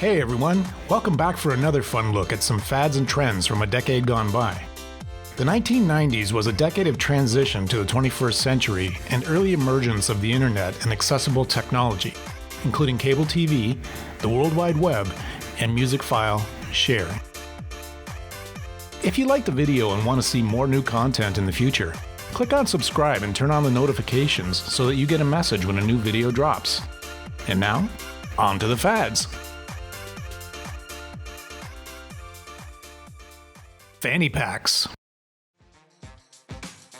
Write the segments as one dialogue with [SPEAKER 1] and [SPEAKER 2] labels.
[SPEAKER 1] Hey everyone, welcome back for another fun look at some fads and trends from a decade gone by. The 1990s was a decade of transition to the 21st century and early emergence of the internet and accessible technology, including cable TV, the World Wide Web, and music file sharing. If you like the video and want to see more new content in the future, click on subscribe and turn on the notifications so that you get a message when a new video drops. And now, on to the fads. Fanny Packs.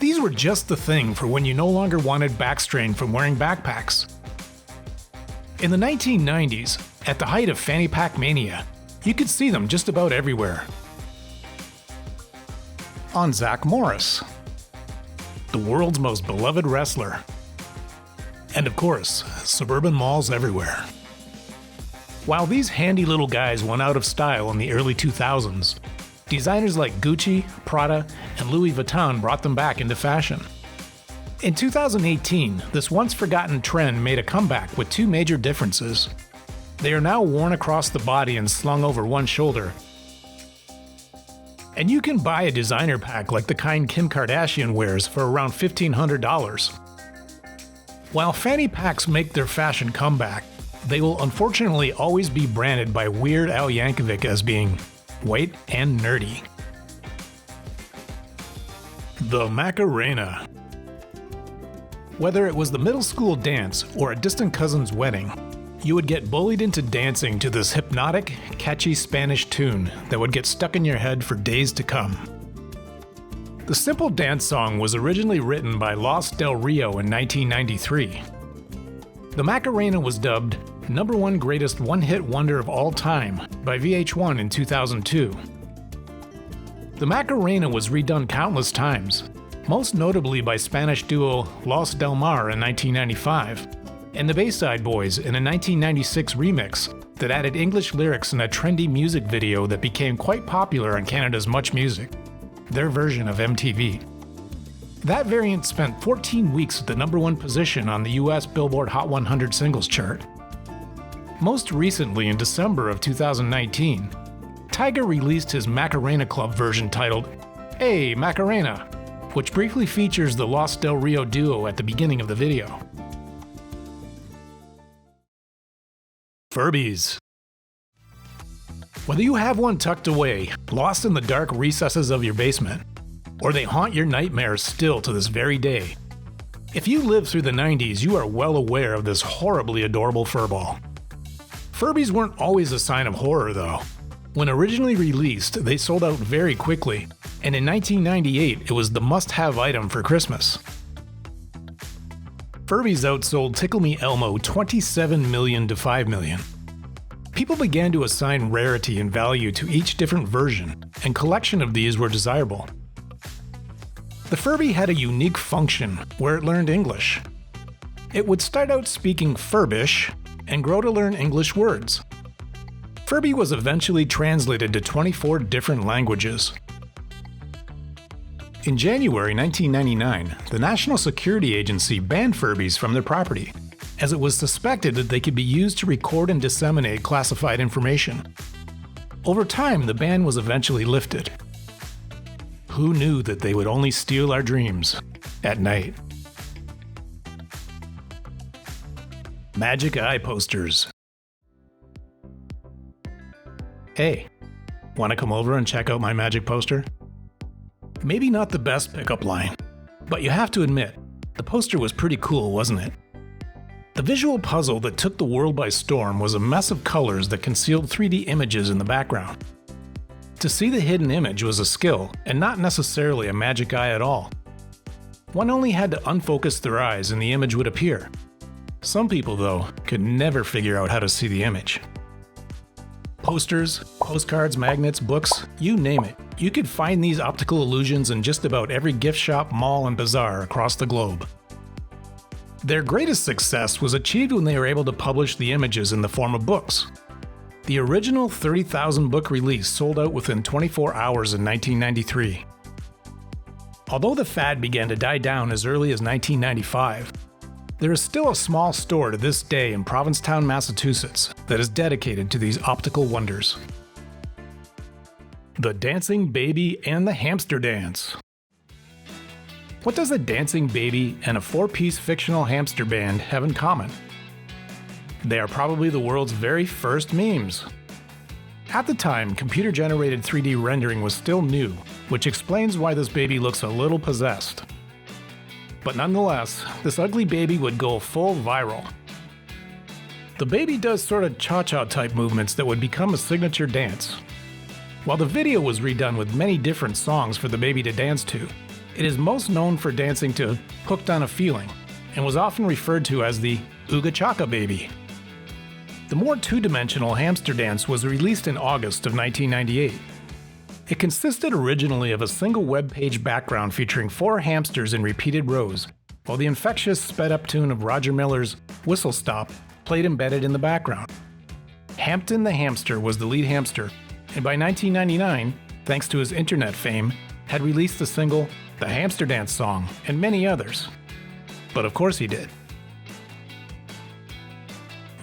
[SPEAKER 1] These were just the thing for when you no longer wanted back strain from wearing backpacks. In the 1990s, at the height of fanny pack mania, you could see them just about everywhere. On Zach Morris, the world's most beloved wrestler. And of course, suburban malls everywhere. While these handy little guys went out of style in the early 2000s, designers like Gucci, Prada, and Louis Vuitton brought them back into fashion. In 2018, this once-forgotten trend made a comeback with two major differences. They are now worn across the body and slung over one shoulder. And you can buy a designer pack like the kind Kim Kardashian wears for around $1,500. While fanny packs make their fashion comeback, they will unfortunately always be branded by Weird Al Yankovic as being white and nerdy. The Macarena. Whether it was the middle school dance or a distant cousin's wedding, you would get bullied into dancing to this hypnotic, catchy Spanish tune that would get stuck in your head for days to come. The simple dance song was originally written by Los Del Rio in 1993. The Macarena was dubbed #1 greatest one-hit wonder of all time by VH1 in 2002. The Macarena was redone countless times, most notably by Spanish duo Los Del Mar in 1995, and the Bayside Boys in a 1996 remix that added English lyrics in a trendy music video that became quite popular on Canada's Much Music, their version of MTV. That variant spent 14 weeks at the #1 position on the US Billboard Hot 100 singles chart. Most recently, in December of 2019, Tyga released his Macarena Club version titled Hey Macarena, which briefly features the Los Del Rio duo at the beginning of the video. Furbies. Whether you have one tucked away, lost in the dark recesses of your basement, or they haunt your nightmares still to this very day, if you lived through the 90s, you are well aware of this horribly adorable furball. Furbies weren't always a sign of horror though. When originally released, they sold out very quickly, and in 1998 it was the must-have item for Christmas. Furbies outsold Tickle Me Elmo 27 million to 5 million. People began to assign rarity and value to each different version, and collection of these were desirable. The Furby had a unique function where it learned English. It would start out speaking Furbish and grow to learn English words. Furby was eventually translated to 24 different languages. In January 1999, the National Security Agency banned Furbies from their property, as it was suspected that they could be used to record and disseminate classified information. Over time, the ban was eventually lifted. Who knew that they would only steal our dreams at night? Magic Eye Posters. Hey, want to come over and check out my magic poster? Maybe not the best pickup line, but you have to admit, the poster was pretty cool, wasn't it? The visual puzzle that took the world by storm was a mess of colors that concealed 3D images in the background. To see the hidden image was a skill, and not necessarily a magic eye at all. One only had to unfocus their eyes and the image would appear. Some people, though, could never figure out how to see the image. Posters, postcards, magnets, books, you name it. You could find these optical illusions in just about every gift shop, mall, and bazaar across the globe. Their greatest success was achieved when they were able to publish the images in the form of books. The original 30,000 book release sold out within 24 hours in 1993. Although the fad began to die down as early as 1995, there is still a small store to this day in Provincetown, Massachusetts that is dedicated to these optical wonders. The Dancing Baby and the Hamster Dance. What does a dancing baby and a four-piece fictional hamster band have in common? They are probably the world's very first memes. At the time, computer-generated 3D rendering was still new, which explains why this baby looks a little possessed. But nonetheless, this ugly baby would go full viral. The baby does sort of cha-cha type movements that would become a signature dance. While the video was redone with many different songs for the baby to dance to, it is most known for dancing to Hooked on a Feeling, and was often referred to as the Ooga Chaka Baby. The more two-dimensional hamster dance was released in August of 1998. It consisted originally of a single web page background featuring 4 hamsters in repeated rows, while the infectious sped-up tune of Roger Miller's Whistle Stop played embedded in the background. Hampton the hamster was the lead hamster, and by 1999, thanks to his internet fame, had released the single The Hamster Dance Song and many others. But of course he did.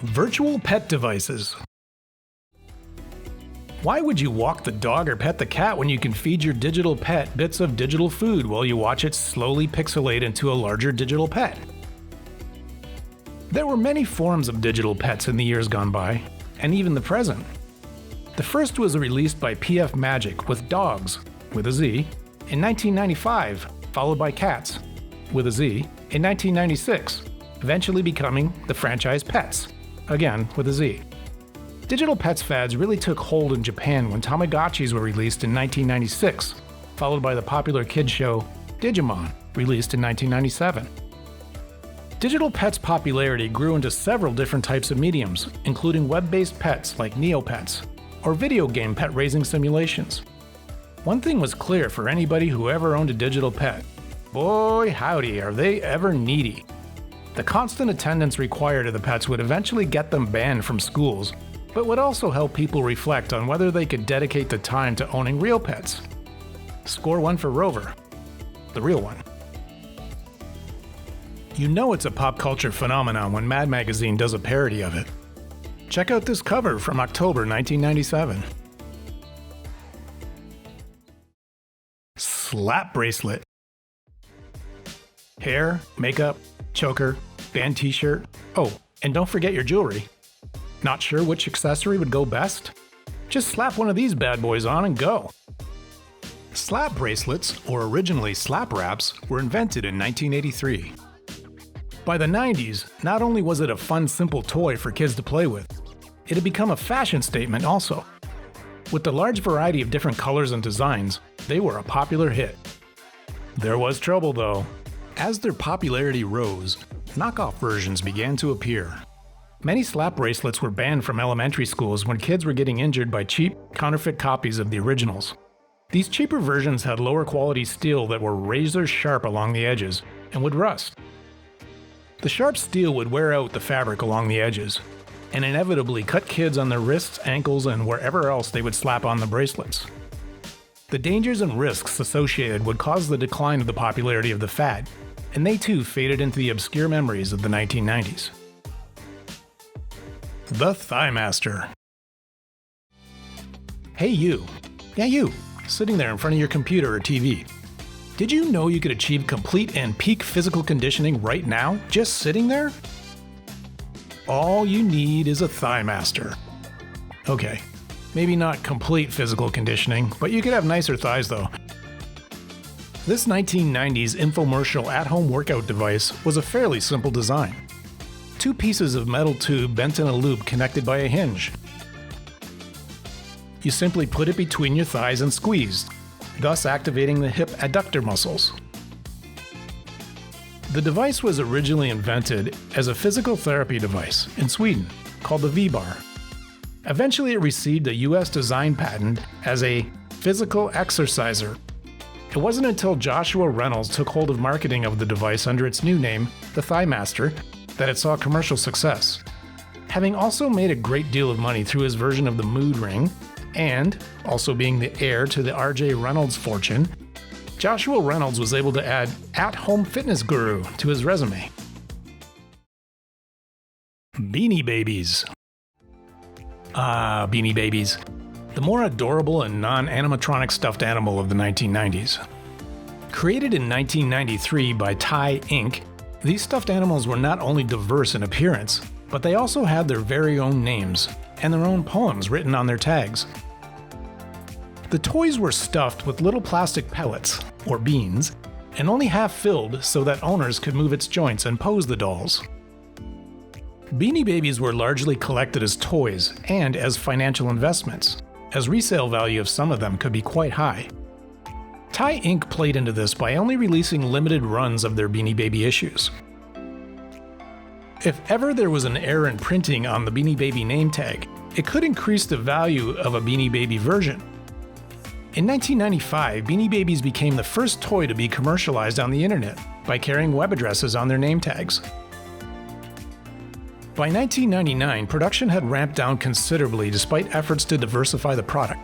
[SPEAKER 1] Virtual pet devices. Why would you walk the dog or pet the cat when you can feed your digital pet bits of digital food while you watch it slowly pixelate into a larger digital pet? There were many forms of digital pets in the years gone by, and even the present. The first was released by PF Magic with Dogs, with a Z, in 1995, followed by Cats, with a Z, in 1996, eventually becoming the franchise Pets, again with a Z. Digital pets fads really took hold in Japan when Tamagotchis were released in 1996, followed by the popular kids show Digimon, released in 1997. Digital pets' popularity grew into several different types of mediums, including web-based pets like Neopets, or video game pet raising simulations. One thing was clear for anybody who ever owned a digital pet. Boy howdy, are they ever needy. The constant attendance required of the pets would eventually get them banned from schools, but would also help people reflect on whether they could dedicate the time to owning real pets. Score one for Rover, the real one. You know it's a pop culture phenomenon when Mad Magazine does a parody of it. Check out this cover from October 1997. Slap bracelet. Hair, makeup, choker, band t-shirt. Oh, and don't forget your jewelry. Not sure which accessory would go best? Just slap one of these bad boys on and go. Slap bracelets, or originally slap wraps, were invented in 1983. By the 90s, not only was it a fun, simple toy for kids to play with, it had become a fashion statement also. With the large variety of different colors and designs, they were a popular hit. There was trouble though. As their popularity rose, knockoff versions began to appear. Many slap bracelets were banned from elementary schools when kids were getting injured by cheap, counterfeit copies of the originals. These cheaper versions had lower quality steel that were razor sharp along the edges and would rust. The sharp steel would wear out the fabric along the edges, and inevitably cut kids on their wrists, ankles, and wherever else they would slap on the bracelets. The dangers and risks associated would cause the decline of the popularity of the fad, and they too faded into the obscure memories of the 1990s. The Thigh Master. Hey you. Yeah you, sitting there in front of your computer or TV. Did you know you could achieve complete and peak physical conditioning right now, just sitting there? All you need is a Thigh Master. Okay, maybe not complete physical conditioning, but you could have nicer thighs though. This 1990s infomercial at-home workout device was a fairly simple design. 2 pieces of metal tube bent in a loop connected by a hinge. You simply put it between your thighs and squeezed, thus activating the hip adductor muscles. The device was originally invented as a physical therapy device in Sweden called the V-bar. Eventually it received a US design patent as a physical exerciser. It wasn't until Joshua Reynolds took hold of marketing of the device under its new name, the Thigh Master, that it saw commercial success. Having also made a great deal of money through his version of the Mood Ring, and also being the heir to the R.J. Reynolds fortune, Joshua Reynolds was able to add at-home fitness guru to his resume. Beanie Babies. Beanie Babies. The more adorable and non-animatronic stuffed animal of the 1990s. Created in 1993 by Thai Inc., these stuffed animals were not only diverse in appearance, but they also had their very own names and their own poems written on their tags. The toys were stuffed with little plastic pellets, or beans, and only half filled so that owners could move its joints and pose the dolls. Beanie Babies were largely collected as toys and as financial investments, as resale value of some of them could be quite high. Thai Inc. played into this by only releasing limited runs of their Beanie Baby issues. If ever there was an error in printing on the Beanie Baby name tag, it could increase the value of a Beanie Baby version. In 1995, Beanie Babies became the first toy to be commercialized on the internet by carrying web addresses on their name tags. By 1999, production had ramped down considerably despite efforts to diversify the product,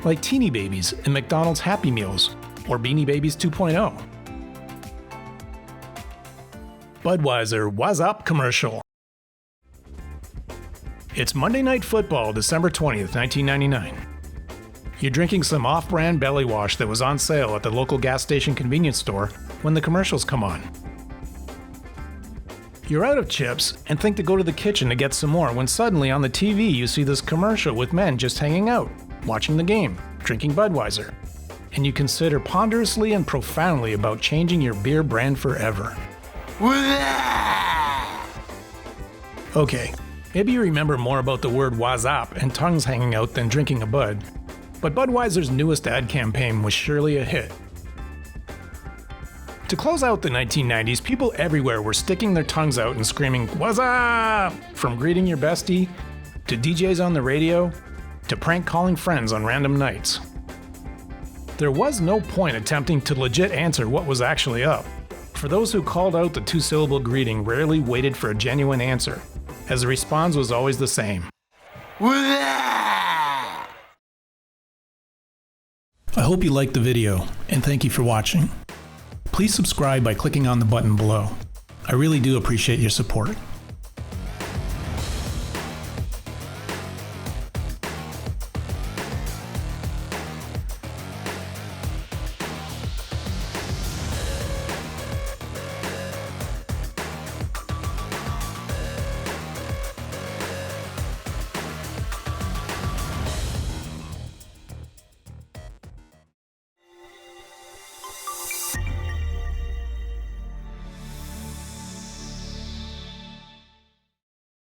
[SPEAKER 1] like Teeny Babies and McDonald's Happy Meals, or Beanie Babies 2.0. Budweiser Wassup commercial. It's Monday Night Football, December 20th, 1999. You're drinking some off-brand belly wash that was on sale at the local gas station convenience store when the commercials come on. You're out of chips and think to go to the kitchen to get some more when suddenly on the TV you see this commercial with men just hanging out, watching the game, drinking Budweiser, and you consider ponderously and profoundly about changing your beer brand forever. Okay, maybe you remember more about the word wassup and tongues hanging out than drinking a Bud, but Budweiser's newest ad campaign was surely a hit. To close out the 1990s, people everywhere were sticking their tongues out and screaming, "What's up?" From greeting your bestie, to DJs on the radio, to prank calling friends on random nights. There was no point attempting to legit answer what was actually up. For those who called out the two-syllable greeting rarely waited for a genuine answer, as the response was always the same. I hope you liked the video, and thank you for watching. Please subscribe by clicking on the button below. I really do appreciate your support.